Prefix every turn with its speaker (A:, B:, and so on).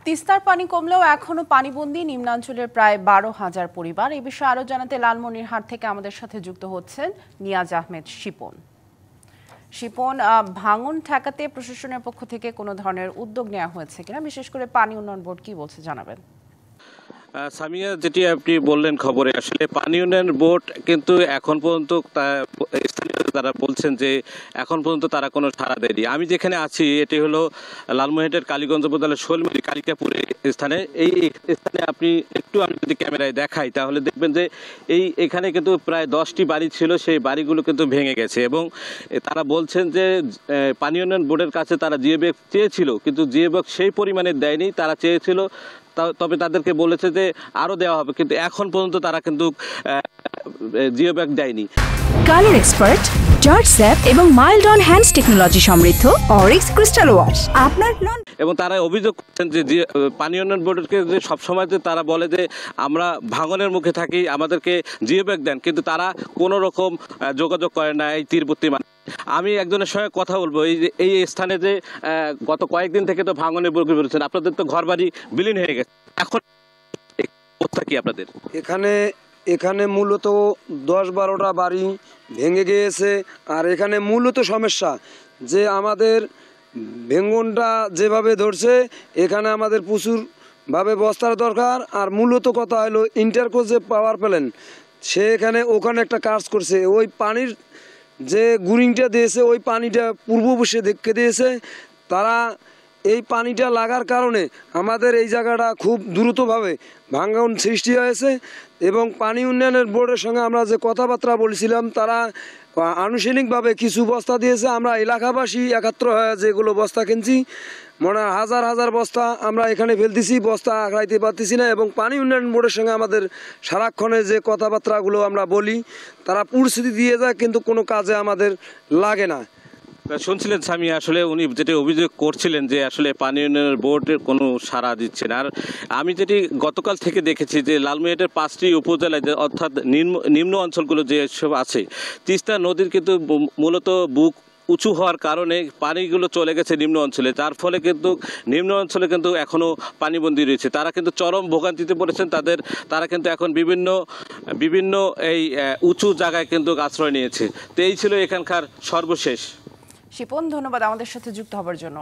A: তিস্তার পানি কমলেও এখনো পানিবন্দী নিম্নাঞ্চলের প্রায় 12,000 পরিবার। এই বিষয়ে আরো জানাতে লালমনিরহাট থেকে আমাদের সাথে যুক্ত হচ্ছেন নিয়াজ আহমেদ শিপন। শিপন, ভাঙন ঠেকাতে প্রশাসনের পক্ষ থেকে কোনো ধরনের উদ্যোগ নেওয়া হয়েছে কিনা, বিশেষ করে পানি উন্নয়ন বোর্ড কি বলছে জানাবেন।
B: সামিয়া, যেটি আপনি বললেন খবরে, আসলে পানি উন্নয়ন বোর্ড কিন্তু এখন পর্যন্ত তারা বলছেন যে এখন পর্যন্ত তারা কোনো সাড়া দেয়নি। আমি যেখানে আছি এটি হলো লালমনিরহাটের কালীগঞ্জ উপজেলার শৈলমারী কালিকাপুরে স্থানে। এই স্থানে আমি যদি ক্যামেরায় দেখাই তাহলে দেখবেন যে এখানে কিন্তু প্রায় 10টি বাড়ি ছিল, সেই বাড়িগুলো কিন্তু ভেঙে গেছে এবং তারা বলছেন যে পানি উন্নয়ন বোর্ডের কাছে তারা জিওব্যাগ চেয়েছিল, কিন্তু জিওব্যাগ সেই পরিমাণে দেয়নি। তারা চেয়েছিল, তবে তাদেরকে বলেছে যে আরো দেওয়া হবে, কিন্তু এখন পর্যন্ত তারা কিন্তু জিওব্যাগ দেয়নি।
C: কালার এক্সপার্ট, জর্জ স্যাপ এবং মাইল্ড অন হ্যান্ডস টেকনোলজি সমৃদ্ধ অরিক্স ক্রিস্টাল ওয়াশ আপনার
B: এবং তারা অভিযোগ করছেন যে পানি উন্নয়ন বোর্ডকে যে সবসময় যে তারা বলে যে আমরা ভাঙনের মুখে থাকি, আমাদেরকে জিওব্যাগ দেন, কিন্তু তারা কোনো রকম যোগাযোগ করে না এই তীরবর্তী। আমি একজনের সঙ্গে কথা বলবো, এই স্থানে যে গত কয়েকদিন থেকে তো ভাঙনের বুকে বেরোচ্ছেন, আপনাদের তো ঘর বাড়ি বিলীন হয়ে গেছে, এখন অবস্থা কি আপনাদের?
D: এখানে মূলত 10-12টা বাড়ি ভেঙে গিয়েছে। আর এখানে মূলত সমস্যা যে আমাদের ভেঙনটা যেভাবে ধরছে, এখানে আমাদের প্রচুরভাবে বস্তার দরকার। আর মূলত কথা হলো ইন্টারকো যে পাওয়ার প্ল্যান্ট, ওখানে একটা কাজ করছে, ওই পানির যে গুরিংটা দিয়েছে, ওই পানিটা পূর্ব বসে দেখে দিয়েছে তারা। এই পানিটা লাগার কারণে আমাদের এই জায়গাটা খুব দ্রুতভাবে ভাঙন সৃষ্টি হয়েছে। এবং পানি উন্নয়নের বোর্ডের সঙ্গে আমরা যে কথাবার্তা বলছিলাম, তারা আনুষ্ঠানিকভাবে কিছু বস্তা দিয়েছে। আমরা এলাকাবাসী একাত্র হয়ে যেগুলো বস্তা কিনছি, মনে হয় হাজার হাজার বস্তা আমরা এখানে ফেলতেছি, বস্তা আঁকড়াইতে পারতেছি না। এবং পানি উন্নয়ন বোর্ডের সঙ্গে আমাদের সারাক্ষণে যে কথাবার্তাগুলো আমরা বলি, তারা পরিস্থিতি দিয়ে যায়, কিন্তু কোনো কাজে আমাদের লাগে না।
B: শুনছিলেন সামিয়া, আসলে উনি যেটি অভিযোগ করছিলেন যে আসলে পানি উন্নয়ন বোর্ডের কোনো সাড়া দিচ্ছে না। আর আমি যেটি গতকাল থেকে দেখেছি যে লালমনিরহাটের 5টি উপজেলায়, অর্থাৎ নিম্ন অঞ্চলগুলো যেসব আছে, তিস্তা নদীর কিন্তু মূলত বুক উঁচু হওয়ার কারণে পানিগুলো চলে গেছে নিম্ন অঞ্চলে, যার ফলে কিন্তু নিম্ন অঞ্চলে কিন্তু এখনও পানিবন্দী রয়েছে। তারা কিন্তু চরম ভোগান্তিতে পড়েছেন। তারা কিন্তু এখন বিভিন্ন এই উঁচু জায়গায় কিন্তু আশ্রয় নিয়েছে। তো এই ছিল এখানকার সর্বশেষ।
A: শিপন, ধন্যবাদ আমাদের সাথে যুক্ত হবার জন্য।